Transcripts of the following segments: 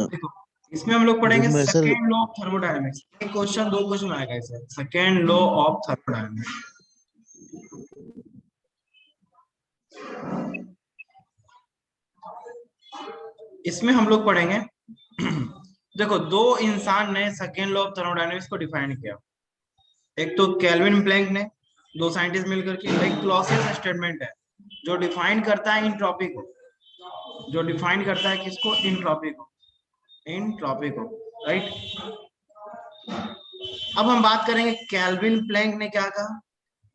देखो इसमें हम लोग पढ़ेंगे sir second law of thermodynamics. एक क्वेश्चन, दो क्वेश्चन आएगा इसे, सेकेंड लॉ ऑफ थर्मोडायनेमिक्स। इसमें हम लोग पढ़ेंगे देखो दो इंसान ने सेकेंड लॉ ऑफ थर्मोडायनेमिक्स को डिफाइन किया। एक तो केल्विन प्लैंक ने, दो साइंटिस्ट मिलकर के। एक क्लॉसियस स्टेटमेंट है जो डिफाइन करता है इंट्रॉपी को, जो डिफाइन करता है किसको, इंट्रॉपी को, इंट्रॉपी को, राइट। अब हम बात करेंगे केल्विन प्लैंक ने क्या कहा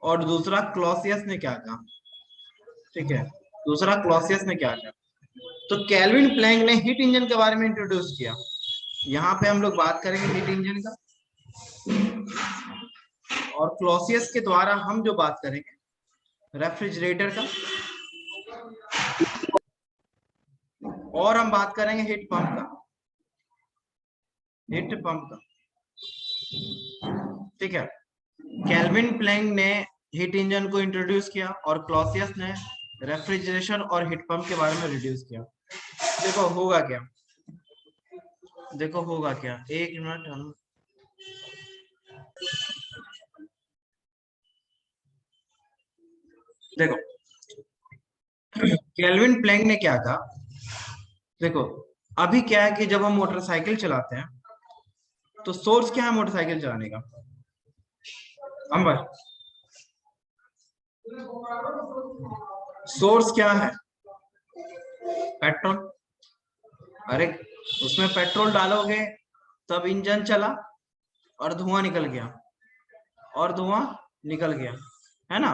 और दूसरा क्लॉसियस ने क्या कहा। ठीक है, दूसरा क्लॉसियस ने क्या कहा। तो केल्विन प्लैंक ने हीट इंजन के बारे में इंट्रोड्यूस किया। यहाँ पे हम लोग बात करेंगे हीट इंजन का, और क्लॉसियस के द्वारा हम जो बात करेंगे रेफ्रिजरेटर का, और हम बात करेंगे हीट पंप का, हीट पंप का। ठीक है, केल्विन प्लैंक ने हीट इंजन को इंट्रोड्यूस किया और क्लॉसियस ने रेफ्रिजरेशन और हीट पंप के बारे में रिड्यूस किया। देखो होगा क्या, देखो होगा क्या, एक मिनट हम देखो केल्विन प्लैंक ने क्या कहा। देखो अभी क्या है कि जब हम मोटरसाइकिल चलाते हैं तो सोर्स क्या है मोटरसाइकिल चलाने का, अंबर सोर्स क्या है, पेट्रोल। अरे उसमें पेट्रोल डालोगे तब इंजन चला और धुआं निकल गया, और धुआं निकल गया, है ना।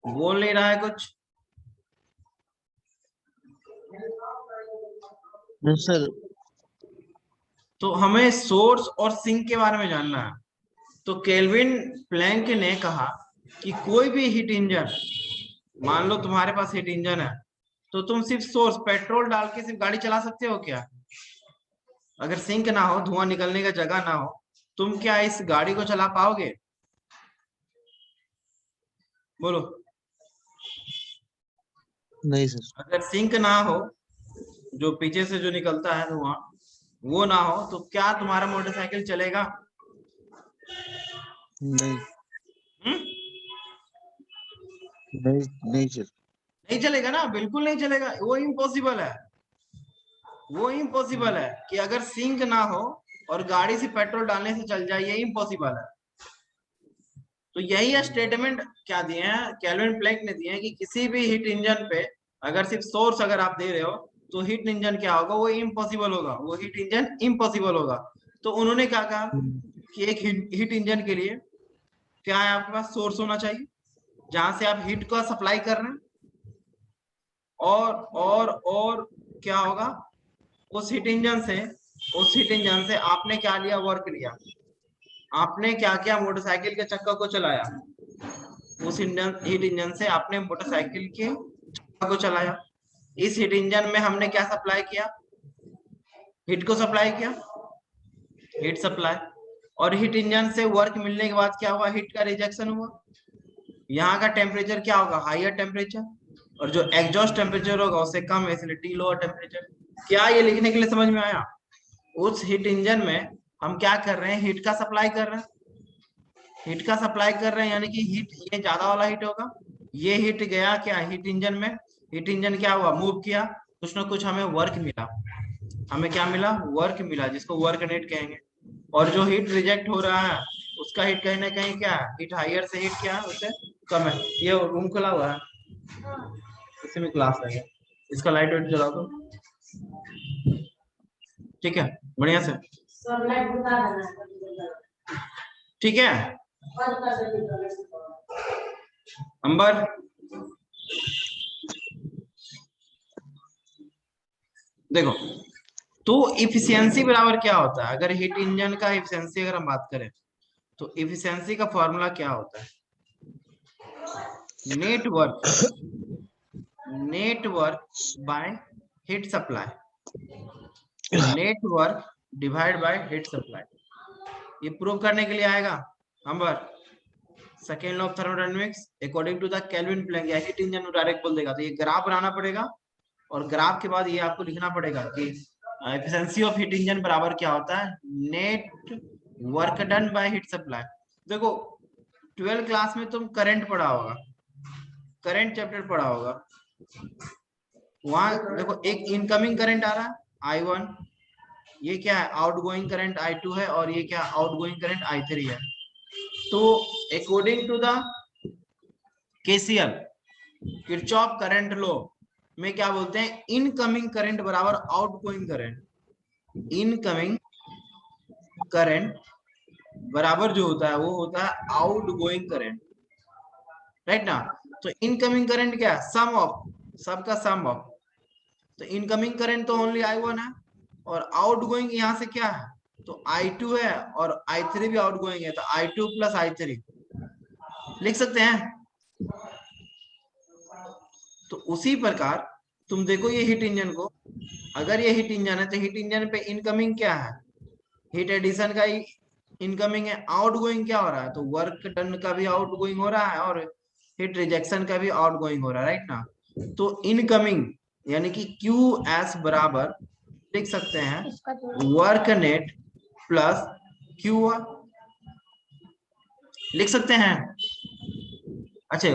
बोल नहीं रहा है कुछ। सर तो हमें सोर्स और सिंक के बारे में जानना है। तो केल्विन प्लैंक ने कहा कि कोई भी हीट इंजन, मान लो तुम्हारे पास हीट इंजन है, तो तुम सिर्फ सोर्स पेट्रोल डाल के सिर्फ गाड़ी चला सकते हो क्या। अगर सिंक ना हो, धुआं निकलने का जगह ना हो, तुम क्या इस गाड़ी को चला पाओगे, बोलो। नहीं सर। अगर सिंक ना हो, जो पीछे से जो निकलता है धुआं, वो ना हो, तो क्या तुम्हारा मोटरसाइकिल चलेगा। नहीं हम्म? नहीं नहीं सर। नहीं चलेगा ना, बिल्कुल नहीं चलेगा, वो इम्पॉसिबल है। वो इम्पॉसिबल है कि अगर सिंक ना हो और गाड़ी से पेट्रोल डालने से चल जाए, ये इम्पॉसिबल है। तो यही स्टेटमेंट क्या दिए हैं, केल्विन प्लैंक ने दिए हैं कि किसी भी हीट इंजन पे अगर सिर्फ सोर्स अगर आप दे रहे हो तो हीट इंजन क्या होगा, वो इम्पॉसिबल होगा, वो हीट इंजन इम्पॉसिबल होगा। तो उन्होंने क्या कहा कि एक हीट इंजन के लिए क्या है, आपके पास सोर्स होना चाहिए जहां से आप हीट का सप्लाई कर रहे हैं, और क्या होगा, उस हीट इंजन से आपने क्या लिया, वर्क लिया। आपने क्या किया, मोटरसाइकिल के चक्का को चलाया, उस हीट इंजन से आपने मोटरसाइकिल के चक्का को चलाया। इस हीट इंजन में हमने क्या सप्लाई किया, हीट को सप्लाई किया, हीट सप्लाई। और हीट इंजन से वर्क मिलने के बाद क्या हुआ, हीट का रिजेक्शन हुआ। यहाँ का टेम्परेचर क्या होगा, हायर टेम्परेचर, और जो एग्जॉस्ट टेम्परेचर होगा उससे कम है, इसलिए टी लोअर टेम्परेचर। क्या ये लिखने के लिए समझ में आया। उस हीट इंजन में हम क्या कर रहे हैं, हीट का सप्लाई कर रहे हैं, हीट का सप्लाई कर रहे हैं, यानी कि हीट ये ज्यादा वाला हीट होगा। ये हीट गया क्या हीट इंजन में, हीट इंजन क्या हुआ, मूव किया, कुछ ना कुछ हमें वर्क मिला। हमें क्या मिला, वर्क मिला, जिसको वर्क नेट कहेंगे। और जो हीट रिजेक्ट हो रहा है उसका हीट कहीं ना कहीं क्या है, हीट हायर से हीट क्या है, उससे कम है। ये रूम खुला हुआ है, इसी में क्लास है, इसका लाइट वाइट जला दो। ठीक है, बढ़िया से, ठीक है। अंबर, देखो तो इफिशियंसी बराबर क्या होता है, अगर हीट इंजन का इफिशियंसी अगर हम बात करें तो इफिशियंसी का फॉर्मूला क्या होता है, network by heat supply, network divide by heat supply. ये प्रूव करने के लिए आएगा अंबर, second law of thermodynamics according to the Kelvin Planck, या हीट इंजन डायरेक्ट बोल देगा। तो ये ग्राफ बनाना पड़ेगा और ग्राफ के बाद ये आपको लिखना पड़ेगा कि एफिशिएंसी ऑफ हीट इंजन बराबर क्या होता है, net work done by heat supply. देखो 12 क्लास में तुम करंट पढ़ा होगा, करंट चैप्टर पढ़ा होगा, वहां देखो एक इनकमिंग करंट आ रहा है I1, ये क्या है आउटगोइंग करंट I2 है, और ये क्या आउटगोइंग करंट I3 है। तो according to the KCL Kirchhoff current law में क्या बोलते हैं, इनकमिंग करंट बराबर आउटगोइंग करंट, इनकमिंग करंट बराबर जो होता है वो होता है आउटगोइंग करंट, राइट ना। तो इनकमिंग करंट क्या है, सम ऑफ सबका सम ऑफ, तो इनकमिंग करंट तो ओनली I1 है, और आउटगोइंग यहाँ से क्या है, तो I2 है, और I3 भी आउटगोइंग है, तो I2 प्लस I3 लिख सकते हैं। तो उसी प्रकार तुम देखो ये हीट इंजन को, अगर ये हीट इंजन है तो हीट इंजन पे इनकमिंग क्या है, हीट एडिशन का इनकमिंग है, आउटगोइंग क्या हो रहा है, तो वर्क डन का भी आउटगोइंग हो रहा है और हीट रिजेक्शन का भी आउटगोइंग हो रहा है, राइट ना। तो इनकमिंग यानी कि QS बराबर लिख सकते हैं वर्क नेट प्लस Q लिख सकते हैं। अच्छा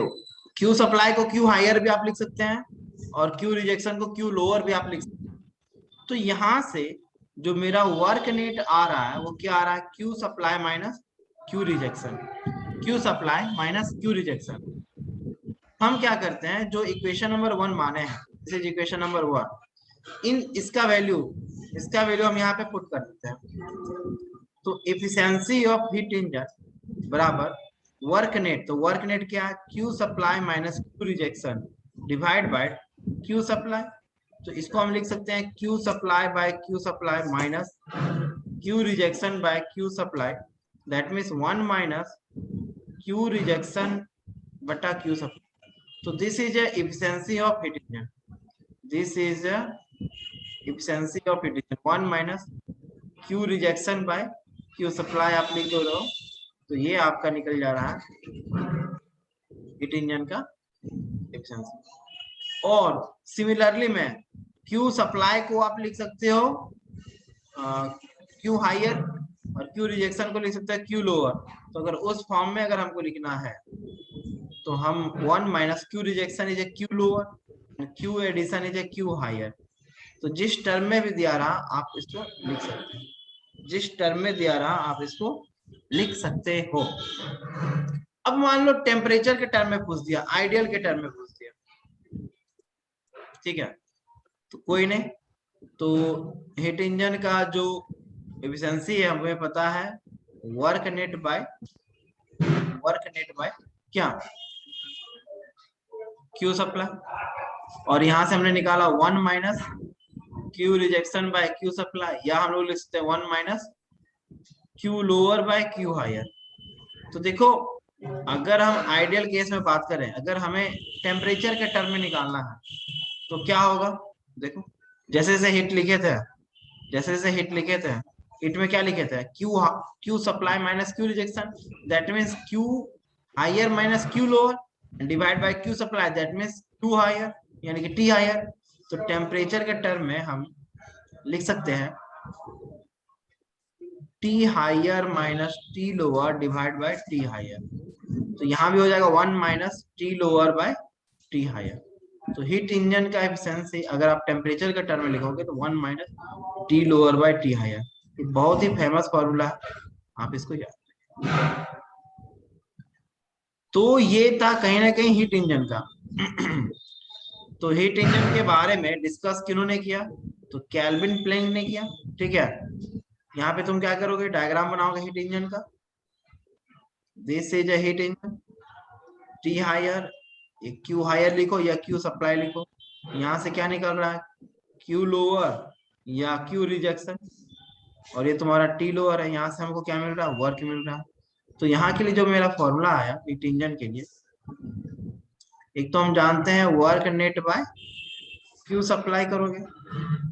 Q सप्लाई को Q हायर भी आप लिख सकते हैं, और Q रिजेक्शन को Q लोअर भी आप लिख सकते हैं। तो यहां से जो मेरा वर्क नेट आ रहा है वो क्या आ रहा है, Q supply minus Q rejection, Q supply minus Q rejection. हम क्या करते हैं, जो इक्वेशन नंबर 1 माने हैं, दिस इज इक्वेशन नंबर 1, इसका वैल्यू हम यहाँ पे पुट कर देते हैं। तो एफिशिएंसी ऑफ हीट इंजन बराबर वर्क नेट, तो वर्क नेट क्या है, Q supply minus Q rejection divide by Q supply. तो इसको हम लिख सकते हैं Q supply by Q supply minus Q rejection by Q supply, that means 1 minus Q rejection बटा Q सप्लाई। तो this is efficiency of heat engine, this is efficiency of heat engine 1 minus Q rejection by Q supply आप लिख दो, तो ये आपका निकल जा रहा है हीट इंजन का एफिशिएंसी। और सिमिलरली में Q सप्लाई को आप लिख सकते हो Q हायर, और Q रिजेक्शन को लिख सकते हैं Q लोअर। तो अगर उस फॉर्म में अगर हमको लिखना है तो हम 1 minus Q rejection is a Q lower, Q addition is a Q higher. तो जिस टर्म में भी दिया रहा आप इसको लिख सकते हैं, जिस टर्म में दिया रहा आप इसको लिख सकते हो। अब मान लो टेम्परेचर के टर्म में पूछ दिया, आइडियल के टर्म में पूछ दिया, ठीक है, तो कोई नहीं, तो हीट इंजन का जो एफिशिएंसी है हमें पता है वर्क नेट बाय क्या, Q सप्लाई, और यहां से हमने निकाला 1 minus Q rejection by Q supply, या हम लोग लिख सकते हैं 1 minus Q lower by Q higher. तो देखो अगर हम आइडियल केस में बात करें, अगर हमें टेम्परेचर के टर्म में निकालना है तो क्या होगा, देखो जैसे जैसे हिट लिखे थे, हिट में क्या लिखे थे, Q supply minus Q rejection, that means Q higher minus Q lower divide by Q supply, that means Q higher यानी कि T हायर। तो टेम्परेचर के टर्म में हम लिख सकते हैं T higher minus T lower divide by T higher. तो यहाँ भी हो जाएगा 1 minus T lower by T higher. तो हीट इंजन का एफिशिएंसी अगर आप टेम्परेचर के टर्म में लिखोगे तो 1 minus T lower by T higher. बहुत ही फेमस फॉर्मूला है, आप इसको याद रखें। तो ये था कहीं ना कहीं हीट इंजन का। तो हीट इंजन के बारे में डिस्कस किन्होंने किया, तो केल्विन प्लैंक ने किया, ठीक है। यहाँ पे तुम क्या करोगे, डायग्राम बनाओगे हीट इंजन का, this is a heat engine, T higher, Q higher लिखो या Q सप्लाई लिखो, यहाँ से क्या निकल रहा है Q लोअर या Q रिजेक्शन, और ये तुम्हारा T लोअर है, यहाँ से हमको क्या मिल रहा है, वर्क मिल रहा है। तो यहाँ के लिए जो मेरा फॉर्मूला आया हीट इंजन के लिए, एक तो हम जानते हैं work net by Q supply करोगे,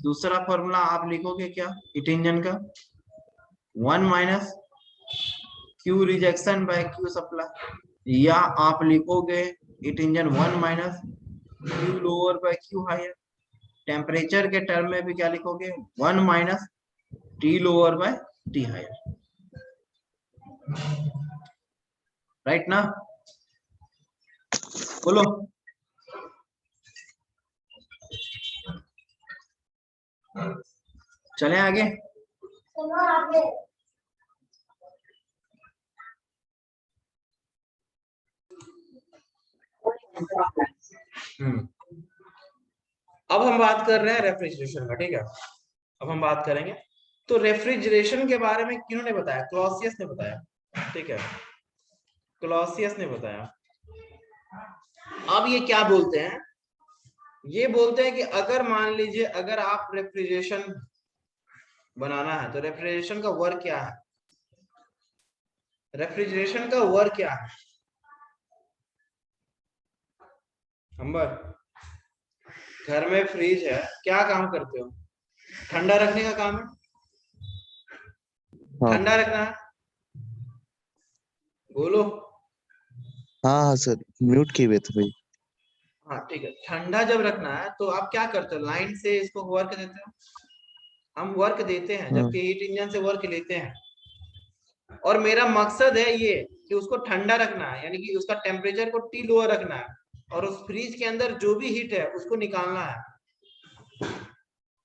दूसरा फॉर्मूला आप लिखोगे क्या हीट इंजन का 1 minus Q rejection by Q supply, या आप लिखोगे heat engine 1 minus Q lower by Q higher. Temperature के टर्म में भी क्या लिखोगे 1 minus T lower by T higher, right ना? बोलो। चले आगे। अब हम बात कर रहे हैं रेफ्रिजरेशन का, ठीक है? अब हम बात करेंगे तो रेफ्रिजरेशन के बारे में किन्होंने बताया? क्लॉसियस ने बताया, ठीक है? क्लॉसियस ने बताया। अब ये क्या बोलते हैं? ये बोलते हैं कि अगर मान लीजिए अगर आप रेफ्रिजरेशन बनाना है तो रेफ्रिजरेशन का वर्क क्या है? रेफ्रिजरेशन का वर्क क्या है? अंबर, घर में फ्रिज है, क्या काम करते हो? ठंडा रखने का काम है, हाँ ठंडा रखना है। बोलो। हाँ हाँ सर, म्यूट किए हुए थे भाई। हाँ ठीक है, ठंडा जब रखना है तो आप क्या करते हो? लाइन से इसको वर्क देते हो। हम वर्क देते हैं हाँ जबकि हीट इंजन से वर्क लेते हैं। और मेरा मकसद है ये कि उसको ठंडा रखना है, यानी कि उसका टेम्परेचर को टी लोअर रखना है, और उस फ्रीज के अंदर जो भी हीट है उसको निकालना है।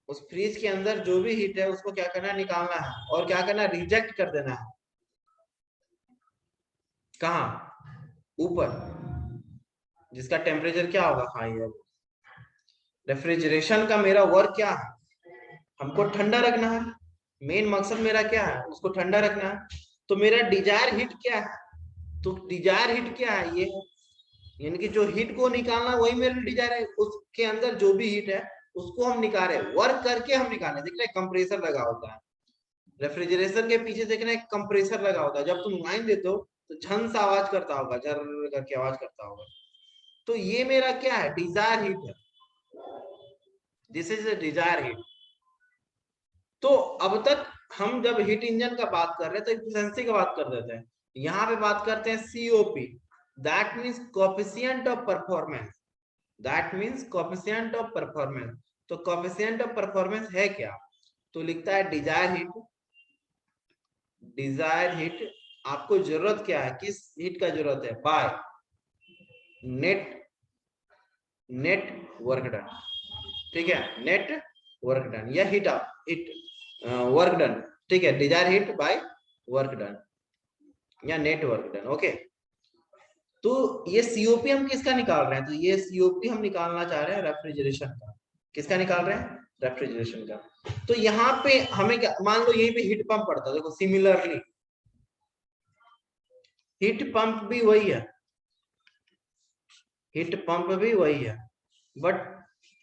उस फ्रीज के अंदर जो भी हीट है उसको क्या करना है? निकालना है। और क्या करना है? रिजेक्ट कर देना है। कहाँ? ऊपर, जिसका टेम्परेचर क्या होगा? हाई है। रेफ्रिजरेशन का मेरा वर्क क्या है? हमको ठंडा रखना है। मेन मकसद मेरा क्या है? उसको ठंडा रखना है। तो मेरा डिजायर हीट क्या है? तो डिजायर हीट क्या है? ये, यानी कि जो हीट को निकालना वही मेरा डिजायर है। उसके अंदर जो भी हीट है उसको हम निकाल रहे, वर्क करके हम निकाले। देख रहे कंप्रेसर लगा होता है रेफ्रिजरेशन के पीछे, देख रहे कंप्रेसर लगा होता है। जब तुम लाइन देते हो तो झन सा आवाज करता होगा, झर करके आवाज करता होगा। तो ये मेरा क्या है? डिजायर हीट है। This is a desire heat. तो अब तक हम जब हीट इंजन का बात कर रहे हैं तो एफिशिएंसी का बात कर देते हैं। यहाँ पे बात करते हैं COP, that means coefficient of performance. That means coefficient of performance. तो कोएफिशिएंट ऑफ परफॉर्मेंस है क्या? तो लिखता है डिजायर हीट। डिजायर हीट आपको जरूरत क्या है? किस हीट का जरूरत है? By net, net work done, ठीक है? नेट वर्क डन या heat up, heat work done, ठीक है? Desire heat by work done या नेट वर्क डन, ओके? तो ये सीओपी हम किसका निकाल रहे हैं? तो ये सीओपी हम निकालना चाह रहे हैं रेफ्रिजरेशन का। किसका निकाल रहे हैं? रेफ्रिजरेशन का। तो यहाँ पे हमें क्या, मान लो यहीं पे हीट पंप पड़ता है, देखो सिमिलरली हीट पंप भी वही है, हीट पंप भी वही है, बट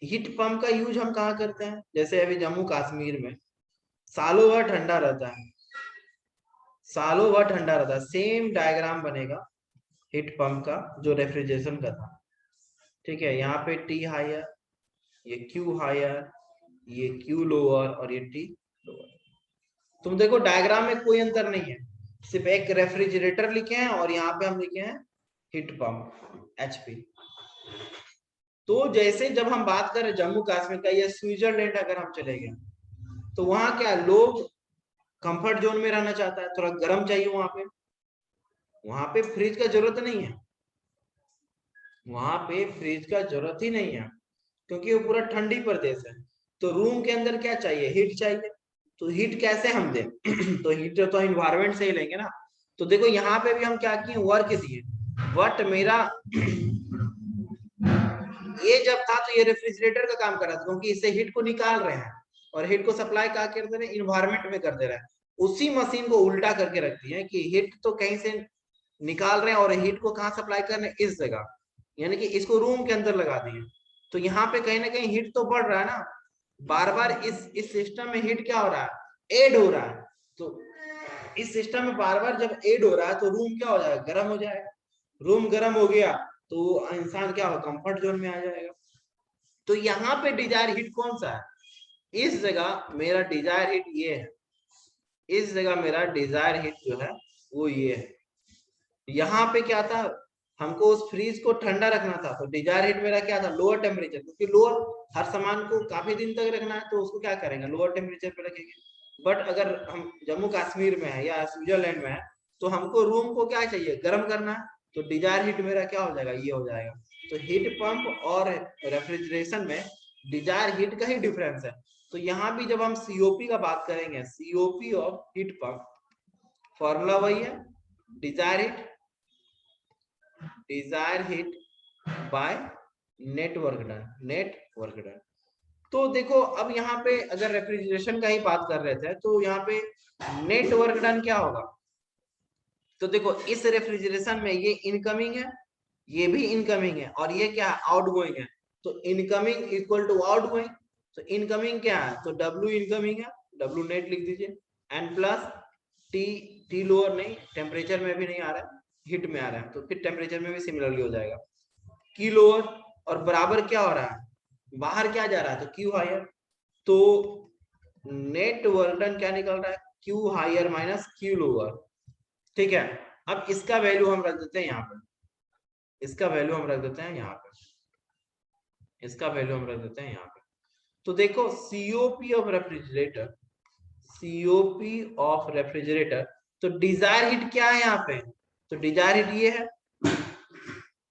हीट पंप का यूज हम कहाँ करते हैं? जैसे अभी जम्मू कश्मीर में सालों भर ठंडा रहता है, सालों भर ठंडा रहता है। सेम डायग्राम बनेगा हीट पंप का जो रेफ्रिजरेशन का था, ठीक है? यहाँ पे टी हायर, ये क्यू हायर, ये क्यू लोअर और ये टी लोअर। तुम देखो डायग्राम में कोई अंतर नहीं है, सिर्फ एक रेफ्रिजरेटर लिखे हैं और यहाँ पे हम लिखे हैं हीट पंप एचपी। तो जैसे जब हम बात करें जम्मू कश्मीर का या स्विट्जरलैंड अगर हम चले गए तो वहां क्या लोग कंफर्ट जोन में रहना चाहता है, थोड़ा गर्म चाहिए वहां पे फ्रिज का जरूरत नहीं है, वहां पे फ्रिज का जरूरत ही नहीं है, क्योंकि वो पूरा ठंडी प्रदेश है। तो रूम के अंदर क्या चाहिए? हीट चाहिए। तो हीट कैसे हम दें? तो हीट तो इन्वायरमेंट से ही लेंगे ना। तो देखो यहाँ पे भी हम क्या किए? वर्क दिए। बट मेरा ये जब था तो ये रेफ्रिजरेटर का काम कर रहा था, क्योंकि इससे हीट को निकाल रहे हैं और हीट को सप्लाई कहाँ कर दे रहे हैं? इन्वायरमेंट में कर दे रहे हैं। उसी मशीन को उल्टा करके रख दिए हैं कि हीट तो कहीं से निकाल रहे हैं और हीट को कहाँ सप्लाई कर रहे हैं? इस जगह, यानी कि इसको रूम के अंदर लगा दिए। तो यहाँ पे कहीं ना कहीं हीट तो बढ़ रहा है ना, बार बार इस सिस्टम में हीट क्या हो रहा है? ऐड हो रहा है। तो इस सिस्टम में बार बार जब ऐड हो रहा है तो रूम क्या हो जाएगा? गर्म हो जाएगा। रूम गर्म हो गया तो इंसान क्या होगा? कंफर्ट जोन में आ जाएगा। तो यहाँ पे डिजायर हीट कौन सा है? इस जगह मेरा डिजायर हीट ये है, इस जगह मेरा डिजायर हीट जो है वो ये है। यहाँ पे क्या था? हमको उस फ्रीज को ठंडा रखना था, तो डिजायर हीट मेरा क्या था, लोअर टेम्परेचर, क्योंकि लोअर हर सामान को काफी दिन तक रखना है तो उसको क्या करेंगे, लोअर टेम्परेचर पे रखेंगे। बट अगर हम जम्मू कश्मीर में है या स्विट्जरलैंड में है तो हमको रूम को क्या चाहिए, गर्म करना है, तो डिजायर हीट मेरा क्या हो जाएगा, ये हो जाएगा। तो हीट पंप और रेफ्रिजरेशन में डिजायर हीट का ही डिफरेंस है। तो यहाँ भी जब हम सीओपी का बात करेंगे, COP of heat pump, formula वही है, desire heat by net work done. तो देखो अब यहाँ पे अगर रेफ्रिजरेशन का ही बात कर रहे थे तो यहाँ पे नेट वर्क डन क्या होगा, तो देखो इस रेफ्रिजरेशन में ये इनकमिंग है, ये भी इनकमिंग है, और ये क्या आउटगोइंग है। तो इनकमिंग इक्वल टू आउटगोइंग, तो इनकमिंग क्या है, तो W इनकमिंग है, W नेट लिख दीजिए, एंड प्लस टी लोअर नहीं, टेम्परेचर में भी नहीं आ रहा है, हीट में आ रहा है, तो फिर टेम्परेचर में भी सिमिलरली हो जाएगा, Q लोअर, और बराबर क्या हो रहा है, बाहर क्या जा रहा है, तो Q हायर। तो नेट वर्क डन क्या निकल रहा है, Q higher minus Q lower. ठीक है, अब इसका वैल्यू हम रख देते हैं यहाँ पे, इसका वैल्यू हम रख देते हैं यहाँ पे, इसका वैल्यू हम रख देते हैं यहाँ पे। तो देखो COP of refrigerator, COP of refrigerator, तो डिजायर हीट क्या है यहाँ पे, तो डिजायर हीट ये है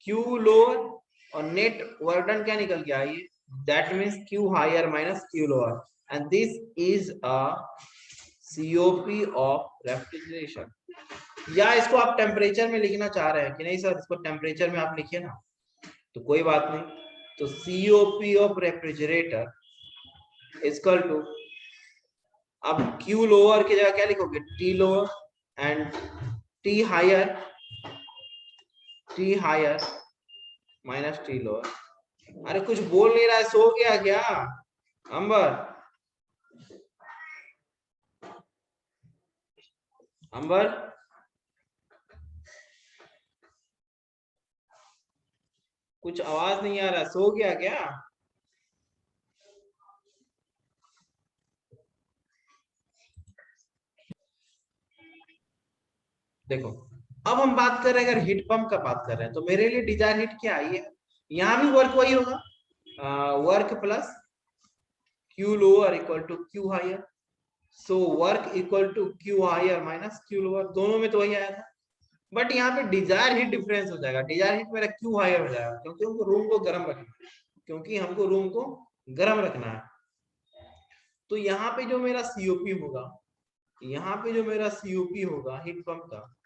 Q लोअर, और नेट वर्क डन क्या निकल गया ये, that means Q higher minus Q lower, and this is a COP of refrigeration. या इसको आप टेम्परेचर में लिखना चाह रहे हैं कि नहीं सर, इसको टेम्परेचर में आप लिखिए ना, तो कोई बात नहीं। तो COP of refrigerator equal to, अब Q लोअर की जगह क्या लिखोगे, T lower, and T higher minus T lower. अरे कुछ बोल नहीं रहा है, सो गया क्या अंबर, कुछ आवाज नहीं आ रहा, सो गया क्या? देखो अब हम बात कर रहे हैं, अगर हीट पंप का बात कर रहे हैं तो मेरे लिए डिजायर हीट क्या आई है, यहाँ भी वर्क वही होगा, work plus Q lower equal to Q higher, so work equal to Q higher minus Q lower, दोनों में तो वही आया था। बट यहाँ पे डिजायर हीट डिफरेंस हो जाएगा, डिजायर हीट मेरा Q हायर हो जाएगा, क्योंकि हमको रूम को गर्म रखना है, क्योंकि हमको रूम को गर्म रखना है। तो यहाँ पे जो मेरा सीओपी होगा, यहाँ पे जो मेरा सीओपी होगा हीट पंप का,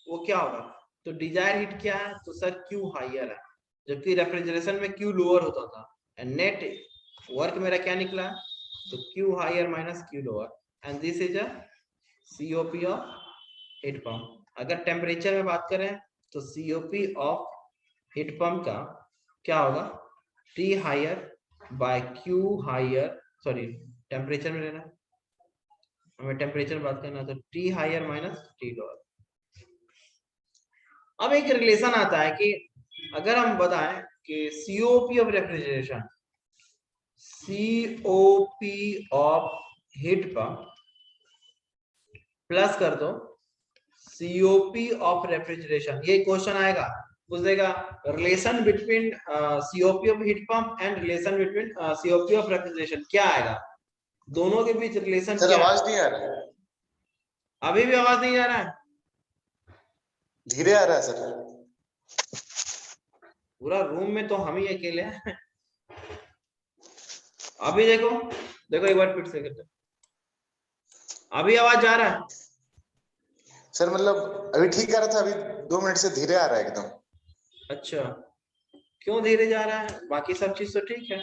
वो क्या होगा, तो डिजायर हीट क्या है, तो सर Q हायर है, जबकि रेफ्रिजरेशन में Q लोअर होता था, एंड नेट वर्क मेरा क्या निकला, तो Q higher minus Q lower, and this is a COP of heat pump. अगर टेम्परेचर में बात करें तो सीओपी ऑफ हीट पंप का क्या होगा, T higher by Q higher, sorry temperature में लेना, हमें टेम्परेचर बात करना, तो T higher minus T lower. अब एक रिलेशन आता है कि अगर हम बताएं कि COP of refrigeration, COP of heat pump plus कर दो सीओपी ऑफ रेफ्रिजरेशन, ये क्वेश्चन आएगा, पूछ देगा relation between COP of heat pump and relation between COP of refrigeration, क्या आएगा, दोनों के बीच रिलेशन क्या है? आवाज नहीं आ रहा है, अभी भी आवाज नहीं आ रहा है, धीरे आ रहा है सर, पूरा रूम में तो हम ही अकेले हैं। अभी देखो, देखो एक बार फिर से करते, अभी आवाज जा रहा है सर मतलब अभी ठीक आ रहा था, अभी 2 मिनट से धीरे आ रहा है एकदम। अच्छा, क्यों धीरे जा रहा है, बाकी सब चीज तो ठीक है,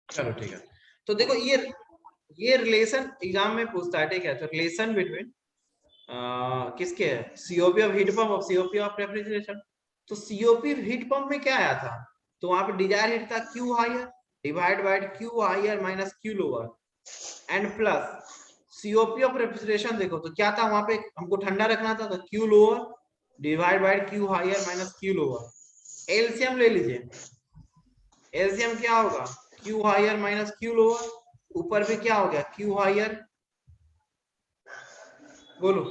चलो ठीक है। तो देखो ये रिलेशन एग्जाम में पूछता है, ठीक है, तो रिलेशन बिटवीन किसके है, सीओपी ऑफ हीट पंप और सीओपी ऑफ रेफ्रिजरेशन। तो सीओपी हीट पंप में क्या आया था, तो वहां पे डिजायर हीट था Q higher divide by Q higher minus Q lower, and plus COP of refrigeration, देखो तो क्या था वहां पे, हमको ठंडा रखना था, तो Q lower divide by Q higher minus Q lower. LCM ले लीजिए, एलसीएम क्या होगा, Q higher minus Q lower, ऊपर भी क्या हो गया Q हायर, बोलो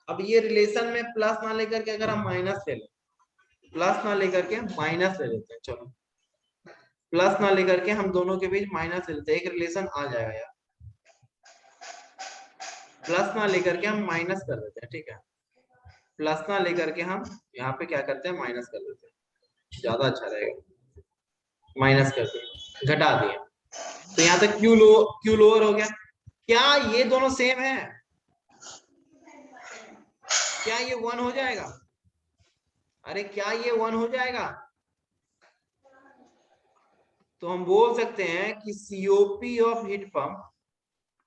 अब ये रिलेशन में प्लस ना लेकर के अगर हम माइनस ले लें, प्लस ना लेकर के माइनस ले लेते हैं, चलो प्लस ना लेकर के हम दोनों के बीच माइनस ले लेते हैं, एक रिलेशन आ जाएगा यार। प्लस ना लेकर के हम माइनस कर देते हैं, ठीक है, प्लस ना लेकर के हम यहाँ पे क्या करते हैं, माइनस कर देते हैं, ज्यादा अच्छा रहेगा। माइनस कर दिए, घटा दिए, तो यहाँ तक क्यू लोअर हो गया। क्या ये दोनों सेम है? क्या ये 1 हो जाएगा? अरे क्या ये 1 हो जाएगा? तो हम बोल सकते हैं कि COP of heat pump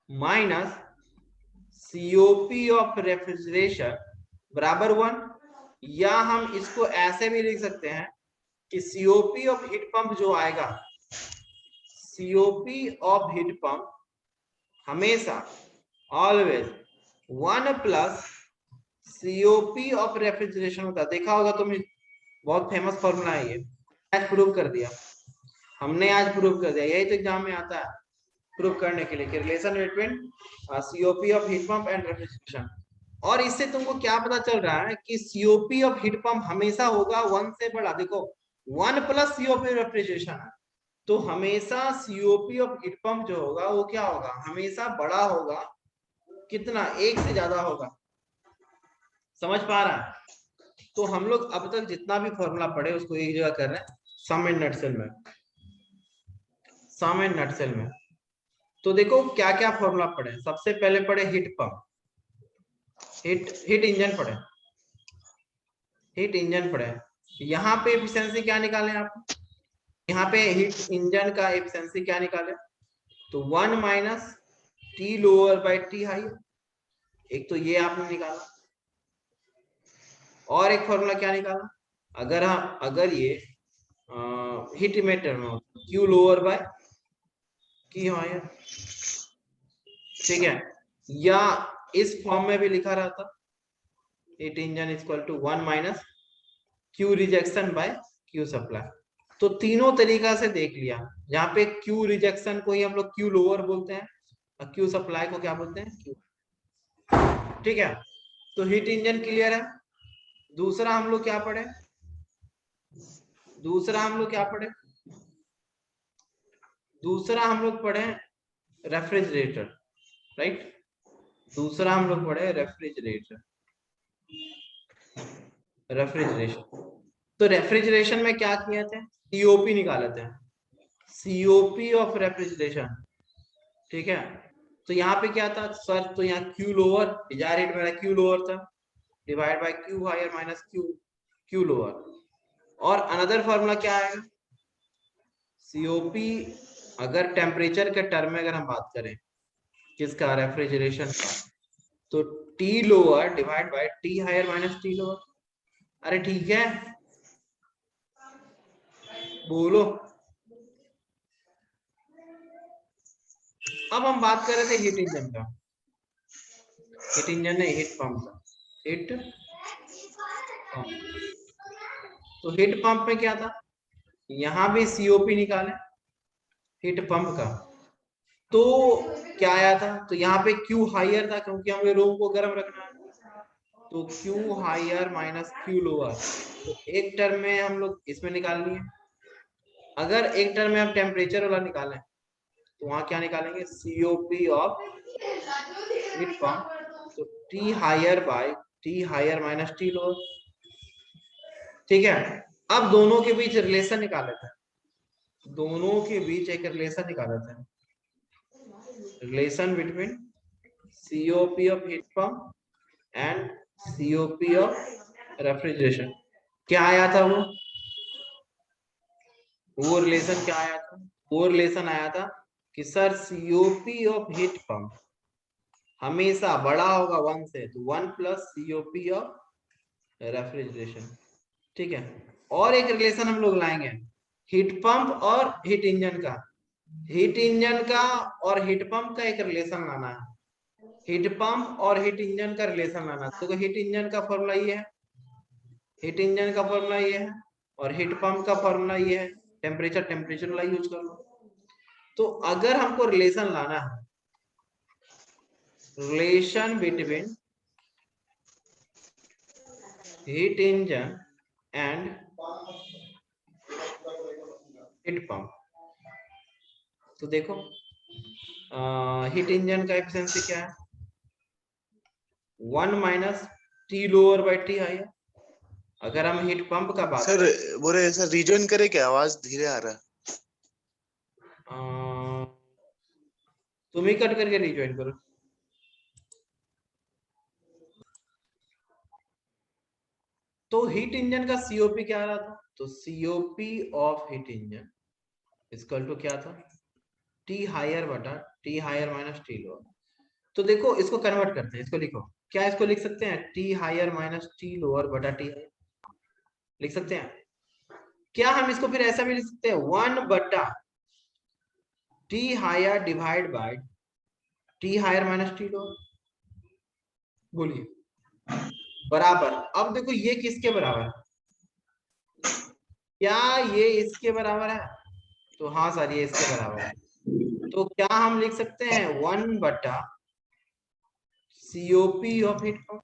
minus COP of refrigeration बराबर 1, या हम इसको ऐसे भी लिख सकते हैं कि सीओपी ऑफ हीट पंप जो आएगा, सीओपी ऑफ हीट पंप हमेशा always 1 plus COP of refrigeration होता है। देखा होगा तुमने, बहुत फेमस फॉर्मूला है ये, आज प्रूव कर दिया हमने, आज प्रूव कर दिया, यही तो एग्जाम में आता है प्रूव करने के लिए कि relation between COP of heat pump and refrigeration. और इससे तुमको क्या पता चल रहा है कि सीओपी ऑफ हीट पंप हमेशा होगा 1 से बड़ा। देखो 1 प्लस सीओपी रेफ्रिजरेशन है, तो हमेशा सीओपी ऑफ हीट पंप जो होगा वो क्या होगा, हमेशा बड़ा होगा, कितना, 1 से ज्यादा होगा। समझ पा रहा है? तो हम लोग अब तक जितना भी फॉर्मूला पढ़े उसको एक जगह कर रहे हैं, सम एंड नटसेल में, सम एंड नटसेल में। तो देखो क्या क्या फॉर्मूला पढ़े। सबसे पहले पढ़े हीट पंप, हीट इंजन पढ़े, हीट इंजन पढ़े। यहाँ पे एफिशिएंसी क्या निकाले आप, यहाँ पे हीट इंजन का एफिशिएंसी क्या निकाले, तो 1 minus T lower by T higher, एक तो ये आपने निकाला। और एक फॉर्मूला क्या निकाला, अगर ये हीट इमेटर में हो, Q lower by Q higher, ठीक है, या इस फॉर्म में भी लिखा रहता, heat engine equal to 1 minus Q rejection by Q supply. तो तीनों तरीका से देख लिया। यहाँ पे क्यू रिजेक्शन को ही हम लोग क्यू लोअर बोलते हैं और क्यू सप्लाई को क्या बोलते हैं, क्यू, ठीक है। तो हीट इंजन क्लियर है। दूसरा हम लोग क्या पढ़े, दूसरा हम लोग पढ़े रेफ्रिजरेटर, राइट। दूसरा हम लोग पढ़े रेफ्रिजरेशन। तो रेफ्रिजरेशन में क्या किए थे, सीओपी निकाले थे, सीओपी ऑफ रेफ्रिजरेशन, ठीक है। तो यहाँ पे क्या था सर, तो यहाँ क्यू लोअर, डिजायरेट मेरा क्यू लोअर था, divide by Q higher minus Q lower. और अनदर फॉर्मूला क्या आएगा, सीओपी अगर टेम्परेचर के टर्म में अगर हम बात करें किसका, रेफ्रिजरेशन का, तो T lower divide by T higher minus T lower. अरे ठीक है, बोलो। अब हम बात कर रहे थे हीट इंजन का, हीट इंजन नहीं, हीट पंप का, हीट पंप। तो हीट पंप में क्या था, यहां भी सीओपी निकाले हीट पंप का, तो क्या आया था, तो यहाँ पे क्यू हायर था क्योंकि हमें रूम को गर्म रखना है, तो Q higher minus Q lower. तो एक टर्म में हम लोग इसमें निकाल लिए, अगर एक टर्म में हम टेम्परेचर वाला निकालें तो वहां क्या निकालेंगे, सीओपी ऑफ हीट पंप, तो T higher by T higher minus T lower, ठीक है। अब दोनों के बीच रिलेशन निकाले थे, दोनों के बीच एक रिलेशन निकाले थे, relation between COP of heat pump and COP of refrigeration. क्या आया था वो रिलेशन क्या आया था, वो रिलेशन आया था कि sir COP of heat pump हमेशा बड़ा होगा 1 से, तो 1 प्लस सीओपी ऑफ रेफ्रिजरेशन, ठीक है। और एक रिलेशन हम लोग लाएंगे हीट पंप और हीट इंजन का, हीट इंजन का और हीट पंप का एक रिलेशन लाना है, हीट पंप और हीट इंजन का रिलेशन लाना है। तो हीट इंजन का फॉर्मूला ये है, हीट इंजन का फॉर्मूला ये है, और हीट पंप का फॉर्मूला ये है, टेम्परेचर वाला यूज कर लो। तो अगर हमको रिलेशन लाना है, relation between heat engine and heat pump. तो देखो हीट इंजन का एफिशिएंसी क्या है, 1 minus T lower by T higher. अगर हम हीट पंप का बात सर करें, बोले सर रिजॉइन करे क्या, आवाज धीरे आ रहा है। तुम ही कट करके रिज्वाइन करो। तो हीट इंजन का सीओपी क्या आ रहा था, तो COP of heat engine equal to क्या था, टी हायर बटा T higher minus T lower. तो देखो इसको कन्वर्ट करते हैं, इसको लिखो, क्या इसको लिख सकते हैं, T higher minus T lower बटा टी हायर लिख सकते हैं। क्या हम इसको फिर ऐसा भी लिख सकते हैं, 1 बटा T higher divide by T higher minus T lower, बोलिए बराबर। अब देखो ये किसके बराबर है, क्या ये इसके बराबर है, तो हाँ सर ये इसके बराबर है। तो क्या हम लिख सकते हैं 1 बटा सीओपी ऑफ हीट पंप,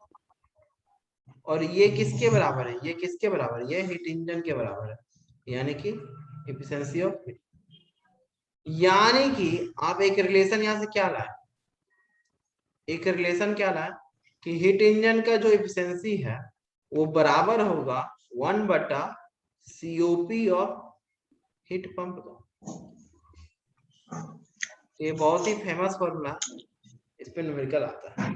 और ये किसके बराबर है, ये किसके बराबर है, ये हीट इंजन के बराबर है, यानी कि एफिशिएंसी ऑफ हीट। यानी कि आप एक रिलेशन यहां से क्या लाए, एक रिलेशन क्या लाए कि हीट इंजन का जो एफिशिएंसी है वो बराबर होगा 1 बटा सीओपी ऑफ हीट पंप का। ये बहुत ही फेमस फॉर्मूला, इस पे न्यूमेरिकल आता है।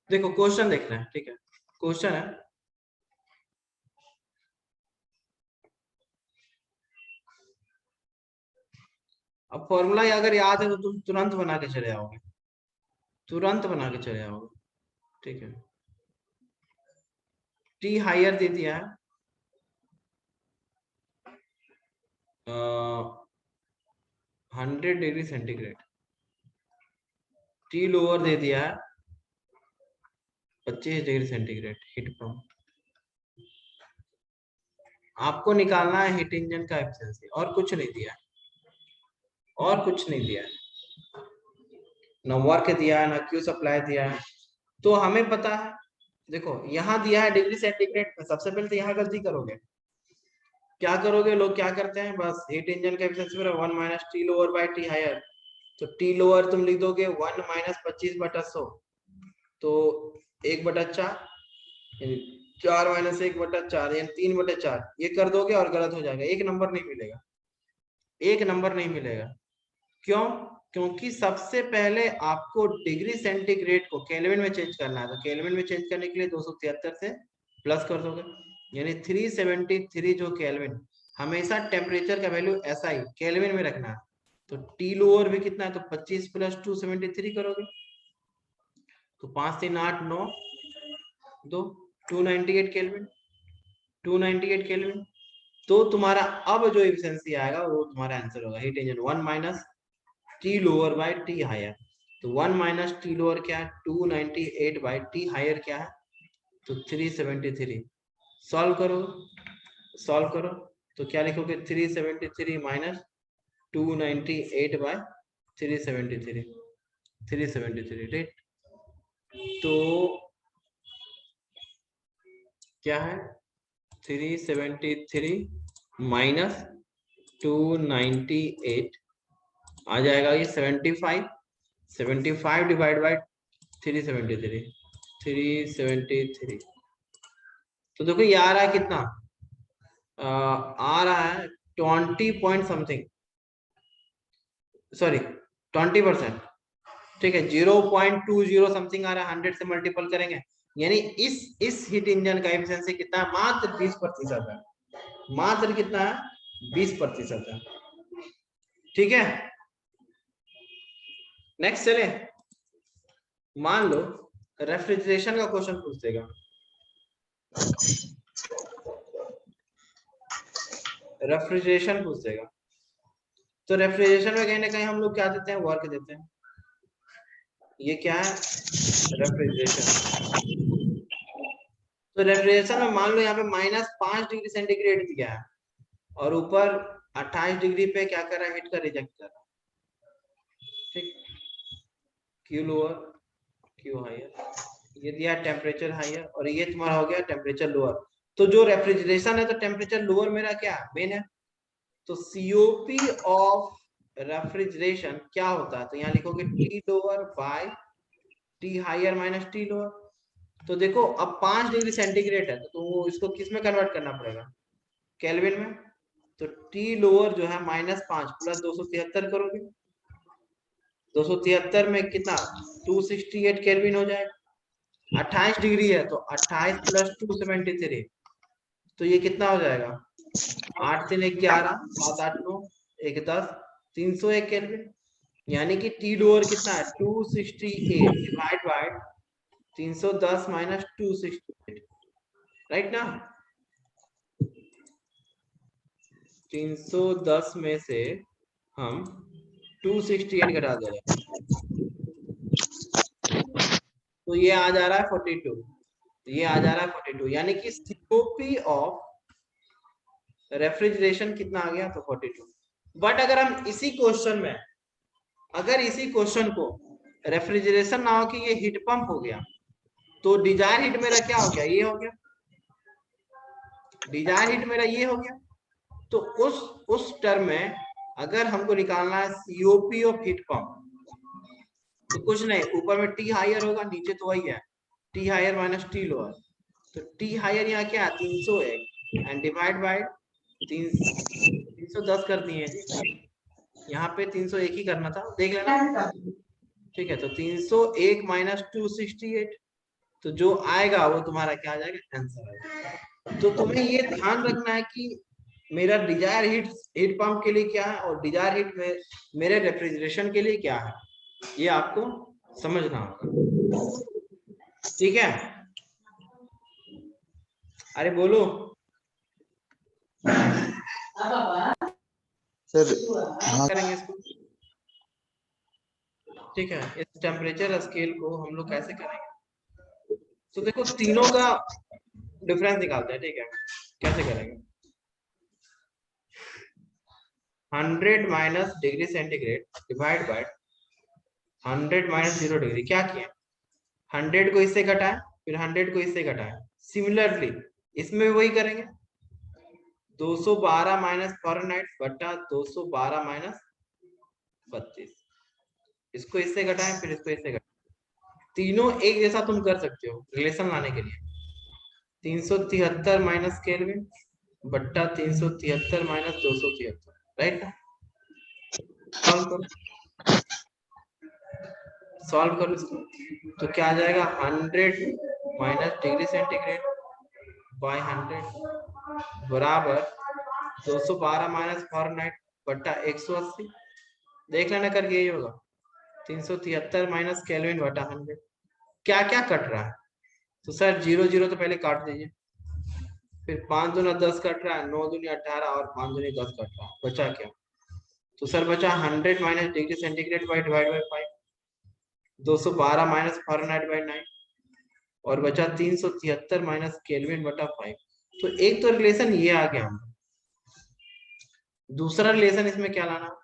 देखो क्वेश्चन देखना है, ठीक है, क्वेश्चन है, अब फॉर्मूला अगर याद है तो तुम तुरंत बना के चले आओगे, तुरंत बना के चले आओगे, ठीक है। टी हायर दे दिया है 100 डिग्री सेंटीग्रेड, टी लोअर दे दिया है 25 डिग्री सेंटीग्रेड हीट पंप। आपको निकालना है हीट इंजन का एफिशिएंसी, और कुछ नहीं दिया है, और कुछ नहीं दिया है, ना वर्क दिया है ना क्यू सप्लाई दिया है। तो हमें पता है, देखो यहाँ दिया है डिग्री सेंटीग्रेड में, सबसे पहले तो यहाँ गलती करोगे, क्या करोगे लोग, क्या करते हैं, बस हीट इंजन का efficiency 1 minus T lower by T higher, तो टी लोअर तुम लिख दोगे 1 माइनस 25 बटा 100, तो 1 बटा 4, 4 माइनस 1 बटा 4 यानी 3 बटा 4, ये कर दोगे और गलत हो जाएगा, एक नंबर नहीं मिलेगा, एक नंबर नहीं मिलेगा। क्यों, क्योंकि सबसे पहले आपको डिग्री सेंटीग्रेड को केल्विन में चेंज करना है, तो केल्विन में चेंज करने के लिए 273 से प्लस कर दोगे, यानी 373 जो केल्विन, हमेशा टेम्परेचर का वैल्यू ऐसा ही केल्विन में रखना है। तो टी लोअर भी कितना है, तो 25 प्लस 273 करोगे, तो 5 3 8 9 2 298 केल्विन, 298 केल्विन। तो तुम्हारा अब जो एफिशिएंसी आएगा वो तुम्हारा आंसर होगा heat engine 1 minus T lower by T higher. तो 1 माइनस टी लोअर क्या है, 298 बाय टी हायर क्या है, तो 373। सॉल्व करो, सॉल्व करो, तो क्या लिखोगे, 373 माइनस 298 बाय 373, 373 राइट। तो क्या है 373 माइनस 298 आ जाएगा ये 75, 75 डिवाइड बाय 373, 373। तो देखो ये आ रहा है कितना, आ रहा है 20 पॉइंट समथिंग, सॉरी 20%, ठीक है, 0.20 समथिंग आ रहा है, 100 से मल्टीपल करेंगे, यानी इस हीट इंजन का एफिशिएंसी कितना है, मात्र 20% है, मात्र कितना है, 20% है, ठीक है। नेक्स्ट चले, मान लो रेफ्रिजरेशन का क्वेश्चन पूछ देगा, रेफ्रिजरेशन पूछ देगा, तो रेफ्रिजरेशन में कहीं ना कहीं हम लोग क्या देते हैं, वर्क देते हैं, ये क्या है रेफ्रिजरेशन। तो रेफ्रिजरेशन में मान लो यहाँ पे -5 डिग्री सेंटीग्रेड दिया है और ऊपर 28 डिग्री पे क्या कर रहा है, हीट का रिजेक्ट कर रहा है, ठीक, क्यू लोअर क्यू हायर, ये दिया टेम्परेचर हायर और ये तुम्हारा हो गया टेम्परेचर लोअर। तो जो रेफ्रिजरेशन है तो टेम्परेचर लोअर मेरा क्या मेन है, तो सीओपी ऑफ रेफ्रिजरेशन क्या होता है, तो यहाँ लिखोगे T lower by T higher minus T lower. तो देखो अब 5 डिग्री सेंटीग्रेड है तो इसको किस में कन्वर्ट करना पड़ेगा, केल्विन में। तो टी लोअर जो है -5 प्लस 273 करोगे, 273 में कितना 268 केल्विन हो जाएगा। 28 डिग्री है तो 28 प्लस 273, तो ये कितना हो जाएगा 8 3 11 7 8 9 1 10 301 केल्विन। यानी कि टी लोअर कितना है 268 डिवाइड बाय 310 माइनस 268, राइट ना। 310 में से हम 268 घटा दे रहे हैं तो ये आ जा रहा है 42, ये आ जा रहा है 42, यानी कि सीओपी ऑफ रेफ्रिजरेशन कितना आ गया तो 42। बट अगर हम इसी क्वेश्चन में, अगर इसी क्वेश्चन को रेफ्रिजरेशन ना हो कि ये हीट पंप हो गया, तो डिजायर हीट मेरा क्या हो गया, ये हो गया, डिजायर हीट मेरा ये हो गया। तो उस टर्म में अगर हमको निकालना है सीओपी ऑफ हीट पंप, तो कुछ नहीं, ऊपर में टी हायर होगा, नीचे तो वही है T higher minus T lower. तो टी हायर यहाँ क्या है 301 एंड डिवाइड बाय 310 कर दिए जी, यहाँ पे 301 ही करना था, देख लेना, ठीक है। तो 301 माइनस 268, तो जो आएगा वो तुम्हारा क्या आ जाएगा, आंसर आएगा। तो तुम्हें ये ध्यान रखना है कि मेरा डिजायर हीट पंप के लिए क्या है और डिजायर हीट में मेरे रेफ्रिजरेशन के लिए क्या है, ये आपको समझना होगा, ठीक है। अरे बोलो सर हाँ करेंगे इसको, ठीक है। इस टेम्परेचर स्केल को हम लोग कैसे करेंगे, तो देखो तीनों का डिफरेंस निकालते हैं, ठीक है। कैसे करेंगे, 100 minus degree centigrade divide by 100 minus 0 degree, क्या किया 100 को इससे घटाए फिर 100 को इससे घटाए। सिमिलरली इसमें वही करेंगे, 212 माइनस फ़ारेनहाइट बटा 212 माइनस 32, इसको इससे घटाएं फिर इसको इससे घटाएं। तीनों एक जैसा तुम कर सकते हो रिलेशन लाने के लिए, 373 माइनस केल्विन बट्टा 373 माइनस 273, राइट। सॉल्व करो, सॉल्व करो इसको, तो क्या आ जाएगा 100 माइनस डिग्री सेंटीग्रेड बाय 100 बराबर 212 माइनस फ़ारेनहाइट बट्टा 180, देख लेना करके यही होगा 373 माइनस केल्विन बटा 100। क्या क्या कट रहा है, तो सर 0 0 तो पहले काट दीजिए, फिर 5 दूना 10 कट रहा है, 9 दूनी 18 और 5 दूनी 10 कट रहा है, बचा क्या, तो सर बचा 100 minus degree centigrade by divide by 5, 212 minus Fahrenheit by 9 और बचा 373 माइनस केल्विन बटा 5। तो एक तो रिलेशन ये आ गया, दूसरा रिलेशन इसमें क्या लाना,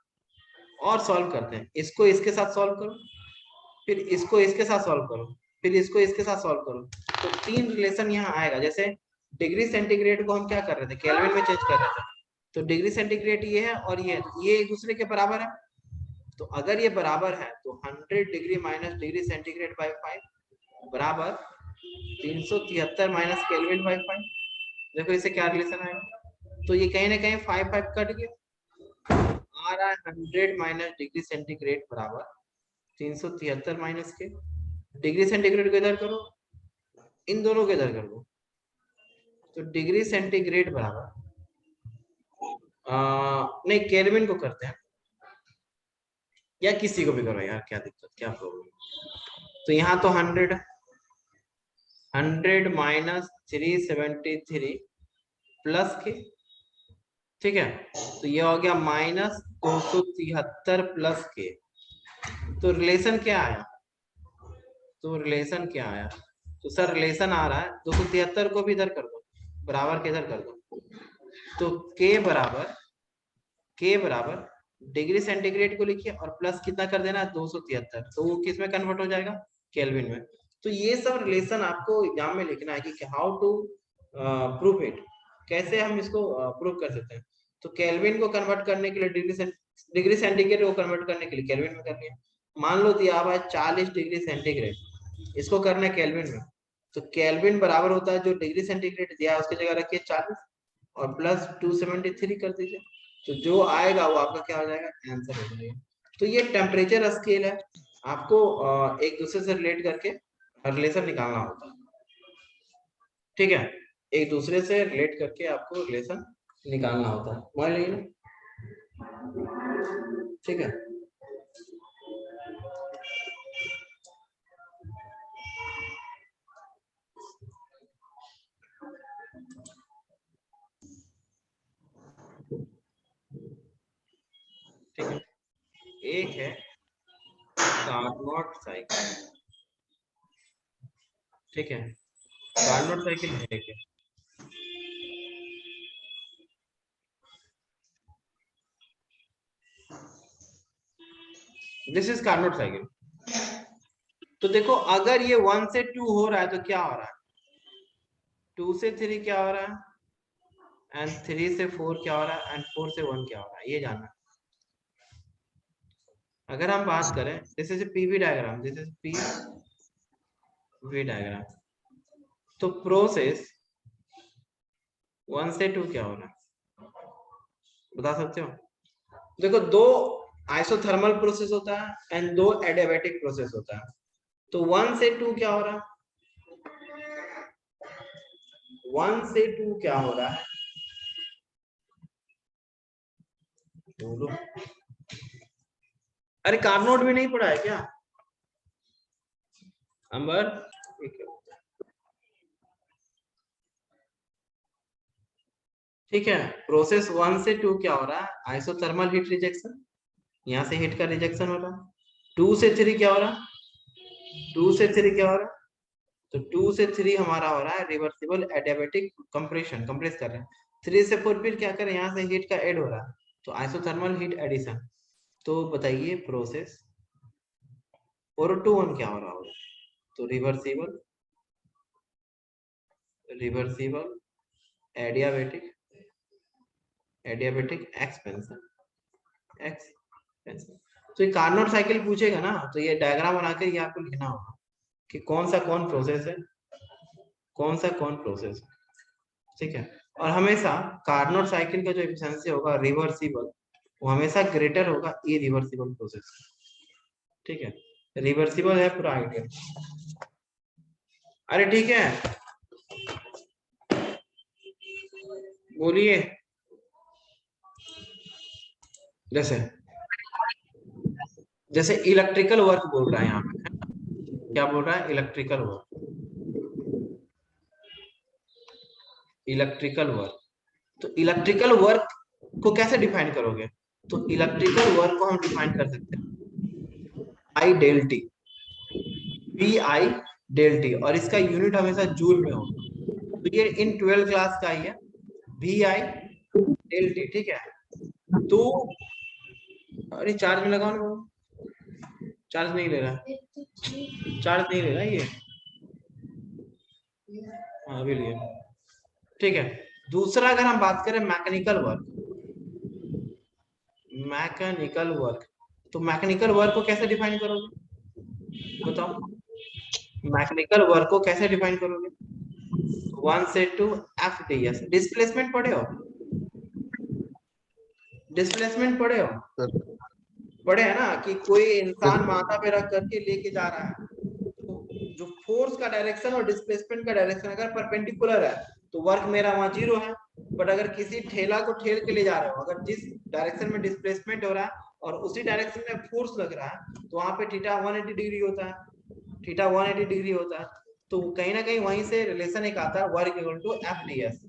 और सॉल्व करते हैं, इसको इसके साथ सॉल्व करो, फिर इसको इसके साथ सॉल्व करो, फिर इसको इसके साथ सॉल्व करो, तो 3 रिलेशन यहाँ आएगा। जैसे डिग्री सेंटीग्रेड को हम क्या कर रहे थे, केल्विन में चेंज कर रहे थे, तो डिग्री सेंटीग्रेड ये है और ये एक दूसरे के बराबर है, तो अगर ये बराबर है तो 100 degree minus degree centigrade by 5 बराबर 373 माइनस केल्विन बाय 5। देखो इससे क्या रिलेशन आएगा, तो ये कहीं ना कहीं 5 5 कट गया, आ रहा है 100 माइनस डिग्री सेंटीग्रेड बराबर 373 माइनस के, डिग्री सेंटीग्रेड को इधर करो, इन दोनों को इधर कर दो, तो डिग्री सेंटीग्रेड बराबर नहीं केल्विन को करते हैं, या किसी को भी करो यार, क्या दिक्कत क्या प्रॉब्लम। तो यहाँ तो 100 माइनस 373 प्लस के, ठीक है, तो ये हो गया माइनस 273 प्लस के। तो रिलेशन क्या आया, तो रिलेशन क्या आया, तो सर रिलेशन आ रहा है 273 को भी इधर कर दो, बराबर के इधर कर दो, तो के बराबर डिग्री सेंटीग्रेड को लिखिए और प्लस कितना कर देना 273, तो वो किस में कन्वर्ट हो जाएगा, केल्विन में। तो ये सब रिलेशन आपको एग्जाम में लिखना है कि हाउ टू प्रूव इट, कैसे हम इसको प्रूव कर सकते हैं। तो केल्विन को कन्वर्ट करने के लिए डिग्री सेंटीग्रेड को कन्वर्ट करने के लिए केल्विन में करनी है। मान लो दिया हुआ है 40 डिग्री सेंटीग्रेड, इसको करना है केल्विन में, तो केल्विन बराबर होता है जो डिग्री सेंटीग्रेड दिया है उसकी जगह रखिए 40 और प्लस 273 कर दीजिए, तो जो आएगा वो आपका क्या हो जाएगा, आंसर हो जाएगा। तो ये टेम्परेचर स्केल है, आपको एक दूसरे से रिलेट करके रिलेशन निकालना होता है, ठीक है, एक दूसरे से रिलेट करके आपको रिलेशन निकालना होता है, मान लीजिए, ठीक है। ठीक है, एक है कार्नोट साइकिल, ठीक है, कार्नोट साइकिल है एक है। This is Carnot cycle. तो देखो अगर ये 1 से 2 हो रहा है तो क्या हो रहा है, 2 से 3 क्या हो रहा है, एंड 3 से 4 क्या हो रहा है, एंड 4 से 1 क्या हो रहा है, ये जानना। अगर हम बात करें, this is PV diagram, this is PV diagram, तो प्रोसेस 1 से 2 क्या हो रहा है, बता सकते हो? देखो दो आइसोथर्मल प्रोसेस होता है एंड दो एडियाबैटिक प्रोसेस होता है, तो 1 से 2 क्या हो रहा है, 1 से 2 क्या हो रहा है, बोलो। अरे कार्नोट भी नहीं पढ़ा है क्या अंबर? ठीक है, प्रोसेस 1 से 2 क्या हो रहा है, आइसोथर्मल हीट रिजेक्शन, यहाँ से हीट का रिजेक्शन हो रहा है। 2 से 3 क्या हो रहा है, 2 से 3 क्या हो रहा है, तो 2 से 3 हमारा हो रहा है रिवर्सिबल एडियाबैटिक कंप्रेशन, कंप्रेस कर रहे हैं। 3 से 4 फिर क्या करें, यहाँ से हीट का ऐड हो रहा है, तो आइसोथर्मल हीट एडिशन। तो बताइए प्रोसेस 4 to 1 क्या हो रहा होगा, तो रिवर्सिबल एडियाबैटिक एक्सपेंशन। तो ये कार्नोट साइकिल पूछेगा ना, तो ये डायग्राम बनाकर ये आपको लिखना होगा कि कौन सा कौन प्रोसेस है, कौन सा कौन प्रोसेस, ठीक है। और हमेशा कार्नोट साइकिल का जो एफिशिएंसी होगा रिवर्सिबल, वो हमेशा ग्रेटर होगा इरिवर्सिबल प्रोसेस, ठीक है। रिवर्सिबल है पूरा आइडिया। अरे ठीक है, बोलिए। जैसे जैसे इलेक्ट्रिकल वर्क बोल रहा है यहाँ पे, क्या बोल रहा है, इलेक्ट्रिकल वर्क, इलेक्ट्रिकल वर्क। तो इलेक्ट्रिकल वर्क को कैसे डिफाइन करोगे, तो इलेक्ट्रिकल वर्क को हम डिफाइन कर सकते हैं I del T, P I del T, और इसका यूनिट हमेशा जूल में होगा, तो ये इन 12 क्लास का ही है, वी आई डेल टी, ठीक है। तो अरे चार्ज में लगाओ ना, चार्ज नहीं ले रहा, चार्ज नहीं ले रहा ये, हाँ अभी लिए, ठीक है। दूसरा अगर हम बात करें मैकेनिकल वर्क, मैकेनिकल वर्क, तो मैकेनिकल वर्क को कैसे डिफाइन करोगे, बताओ, मैकेनिकल वर्क को कैसे डिफाइन करोगे, 1 से 2 एफ डी एस, डिस्प्लेसमेंट पढ़े हो, डिस्प्लेसमेंट पढ़े हो, सर पढ़े है ना, कि कोई सर इंसान माथा पे रख करके लेके जा रहा है, तो जो फोर्स का डायरेक्शन और डिस्प्लेसमेंट का डायरेक्शन अगर परपेंडिकुलर है तो वर्क मेरा वहां 0 है, बट अगर किसी ठेला को ठेल के ले जा रहे हो, अगर जिस डायरेक्शन में डिस्प्लेसमेंट हो रहा है और उसी डायरेक्शन में फोर्स लग रहा है, तो वहां पे थीटा 180 डिग्री होता है, थीटा 180 डिग्री होता है, तो कहीं ना कहीं वहीं से रिलेशन एक आता है, work equal to F D S,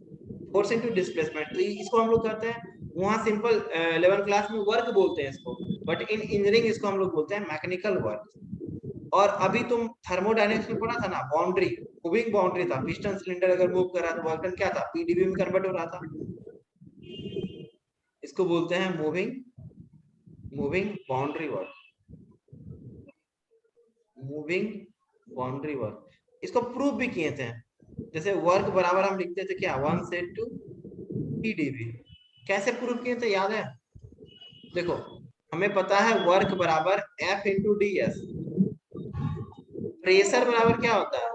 force into displacement. तो इसको हम लोग कहते हैं, वहां सिंपल 11 क्लास में वर्क बोलते हैं इसको, बट इन इंजीनियरिंग इसको हम लोग बोलते हैं मैकेनिकल वर्क। और अभी तुम थर्मोडायनेमिक्स में पढ़ा था ना, बाउंड्री, मूविंग बाउंड्री था, पिस्टन सिलेंडर अगर मूव कर रहा है तो वर्क डन क्या था, पीडीवी में कन्वर्ट हो रहा था, इसको बोलते हैं moving boundary work, moving boundary work, इसको प्रूव भी किए थे। जैसे वर्क बराबर हम लिखते थे क्या, 1 सेट टू TdV। कैसे प्रूव किए थे याद है? देखो हमें पता है वर्क बराबर F इंटू ds, प्रेशर बराबर क्या होता है,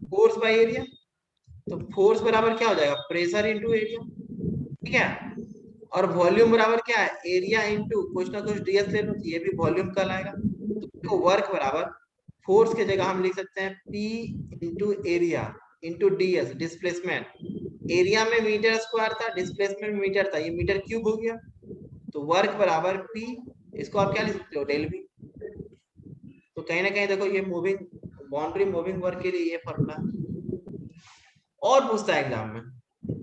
फोर्स बाय एरिया। तो फोर्स बराबर क्या हो जाएगा, प्रेशर इंटू एरिया, ठीक है। और वॉल्यूम बराबर क्या है, एरिया इंटू कुछ ना कुछ ds ले लो, तो ये भी वॉल्यूम कहलाएगा। तो वर्क बराबर फोर्स की जगह हम लिख सकते हैं P into area into ds, displacement. Area में मीटर स्क्वायर था, डिस्प्लेसमेंट मीटर था, ये मीटर क्यूब हो गया। तो वर्क बराबर P, इसको आप क्या लिख सकते हो, डेल V। तो कहीं ना कहीं देखो ये मूविंग बाउंड्री मूविंग वर्क के लिए ये फॉर्मूला। और पूछता है एग्जाम में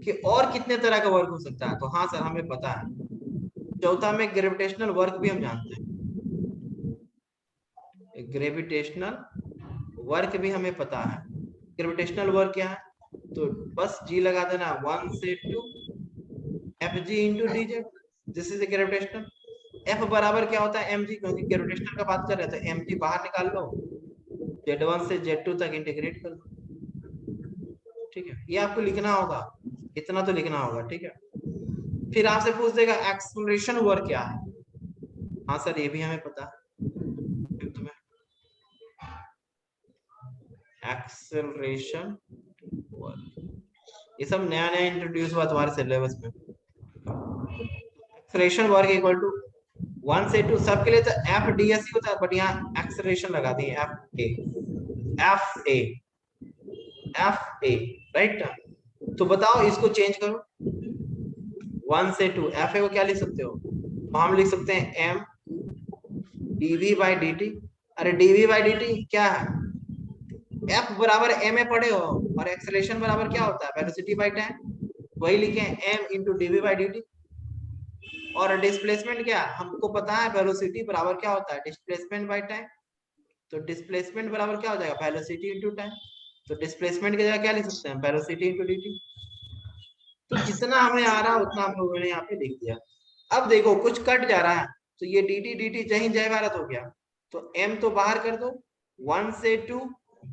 कि और कितने तरह का वर्क हो सकता है, तो हाँ सर हमें पता है। चौथा में ग्रेविटेशनल वर्क भी हम जानते हैं, ग्रेविटेशनल वर्क भी हमें पता है। ग्रेविटेशनल वर्क क्या है, तो बस जी लगा देना, 1 से 2 Fg into dz, this is gravitational. F बराबर क्या होता है mg, क्योंकि ग्रेविटेशनल का बात कर रहे थे, mg बाहर निकाल लो, z1 से z2 तक इंटीग्रेट कर दो, ठीक है। ये आपको लिखना होगा, इतना तो लिखना होगा, ठीक है। फिर आपसे पूछ देगा एक्सेलरेशन वर्क क्या है, हाँ सर ये भी हमें पता है। एक्सेलरेशन वर्क ये सब नया नया इंट्रोड्यूस हुआ तुम्हारे सिलेबस में। एक्सेलरेशन वर्क इक्वल टू 1 से 2 सबके लिए तो एफ डी एस होता है, बट यहाँ एक्सेलरेशन लगा दिए एफ ए राइट। तो बताओ इसको चेंज करो, 1 से 2 एफ ए को क्या लिख सकते हो, तो हम लिख सकते हैं M DV by D T. अरे डीवी बाई डी टी क्या है, एफ बराबर एम ए पढ़े हो, और एक्सेलरेशन बराबर क्या होता है, वेलोसिटी बाई टाइम, वही लिखे M into DV by D T. और डिस्प्लेसमेंट क्या, हमको पता है वेलोसिटी बराबर क्या होता है, डिस्प्लेसमेंट बाय टाइम। तो डिस्प्लेसमेंट बराबर क्या हो जाएगा, वेलोसिटी इनटू टाइम। तो डिस्प्लेसमेंट की जगह क्या लिख सकते हैं, वेलोसिटी इनटू dt। तो जितना हमें आ रहा है उतना हम लोगों ने यहाँ पे लिख दिया। अब देखो कुछ कट जा रहा है, तो ये dt जहीं जय भारत हो गया, तो m तो बाहर कर दो, 1 से 2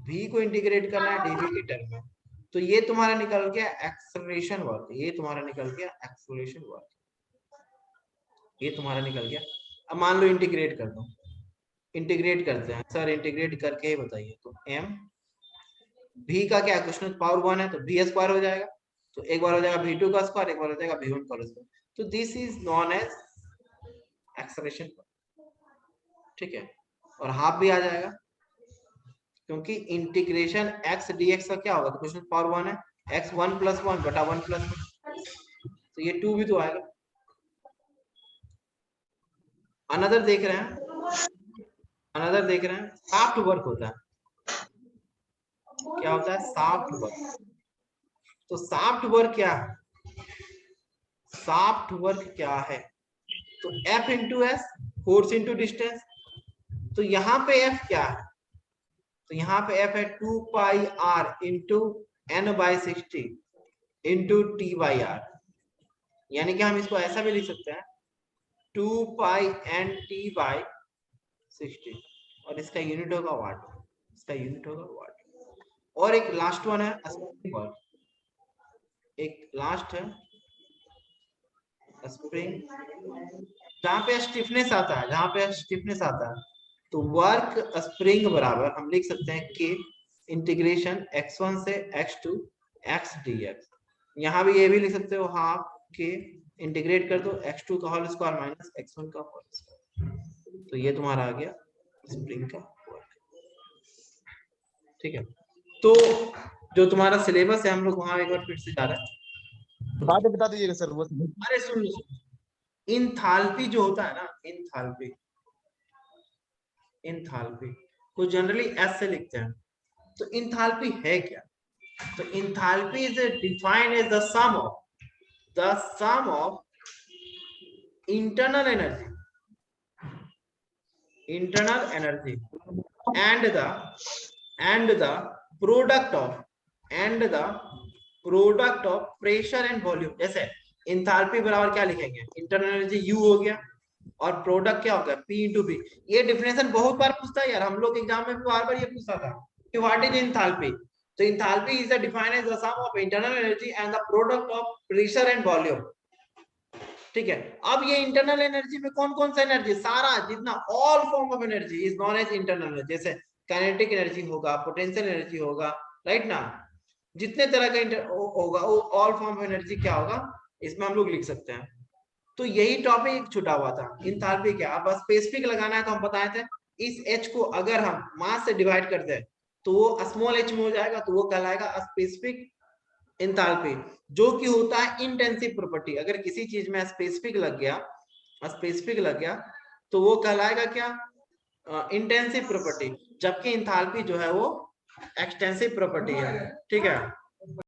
v को इंटीग्रेट करना है dv के टर्म में। तो ये तुम्हारा निकल गया एक्सेलरेशन वर्क, ये तुम्हारा निकल गया एक्सेलरेशन वर्क, ये तुम्हारा निकल गया। अब मान लो इंटीग्रेट कर दो, इंटीग्रेट करते हैं सर, इंटीग्रेट करके ही बताइए। तो m v का क्या, क्वेश्चन पावर 1 है तो v स्क्वायर हो जाएगा, तो एक बार हो जाएगा v2 का स्क्वायर, एक बार हो जाएगा v1 का स्क्वायर। तो this is known as acceleration, ठीक है। और हाफ भी आ जाएगा, क्योंकि इंटीग्रेशन x dx का क्या होगा, तो क्वेश्चन पावर 1 है, x 1 + 1 बटा 1 + 1, तो ये 2 भी तो आएगा। अनदर देख रहे हैं, अनदर देख रहे हैं, सॉफ्ट वर्क होता है, क्या होता है, सॉफ्ट वर्क। तो सॉफ्ट वर्क क्या है, सॉफ्ट वर्क क्या है, तो F into S, force into distance. तो यहाँ पे F क्या है, तो यहाँ पे F है 2 पाई r into n/60 into t/r, यानी कि हम इसको ऐसा भी लिख सकते हैं 2 पाई nt/60, और इसका यूनिट होगा वाट, इसका यूनिट होगा वाट। और एक लास्ट वन है स्प्रिंग वर्क, एक लास्ट है स्प्रिंग, जहां पे स्टिफनेस आता है, जहां पे स्टिफनेस आता है, तो वर्क स्प्रिंग बराबर हम लिख सकते हैं k इंटीग्रेशन x1 से x2 x dx। यहाँ भी ये भी लिख सकते हो हाफ k इंटीग्रेट कर दो x2 का होल स्क्वायर माइनस x1 का होल स्क्वायर। तो ये तुम्हारा आ गया स्प्रिंग का वर्क, ठीक है। तो जो तुम्हारा सिलेबस है हम लोग वहां एक बार फिर से जा रहे हैं, बाद में बता दीजिएगा सर वो। अरे सुन लो, इंथाल्पी जो होता है ना, इंथाल्पी, इंथाल्पी को जनरली एस से लिखते हैं। तो इंथाल्पी है क्या, तो enthalpy is defined as the sum of internal energy and the product of pressure and volume। जैसे इंथाल्पी बराबर क्या लिखेंगे, इंटरनल एनर्जी U हो गया, और प्रोडक्ट क्या होगा P इंटू बी। ये डिफिनेशन बहुत बार पूछता है यार, हम लोग एग्जाम में भी बार बार ये पूछता था व्हाट इज एंथैल्पी? तो enthalpy is defined as the sum of internal energy and the product of pressure and volume. ठीक है, अब ये इंटरनल एनर्जी में कौन कौन सा एनर्जी, सारा जितना all form of energy is known as internal energy, जैसे काइनेटिक एनर्जी होगा, पोटेंशियल एनर्जी होगा, राइट ना, जितने तरह का होगा वो ऑल फॉर्म ऑफ एनर्जी क्या होगा, इसमें हम लोग लिख सकते हैं। तो यही टॉपिक छुटा हुआ था, एंथैल्पी क्या, अब स्पेसिफिक लगाना है तो हम बताए थे इस H को अगर हम मास से डिवाइड कर दें तो वो स्मॉल h में हो जाएगा, तो वो कहलाएगा स्पेसिफिक एंथैल्पी, जो कि होता है इंटेंसिव प्रॉपर्टी। अगर किसी चीज में स्पेसिफिक लग गया तो वो कहलाएगा क्या, इंटेंसिव प्रॉपर्टी, जबकि एंथैल्पी जो है वो एक्सटेंसिव प्रॉपर्टी है। ठीक है,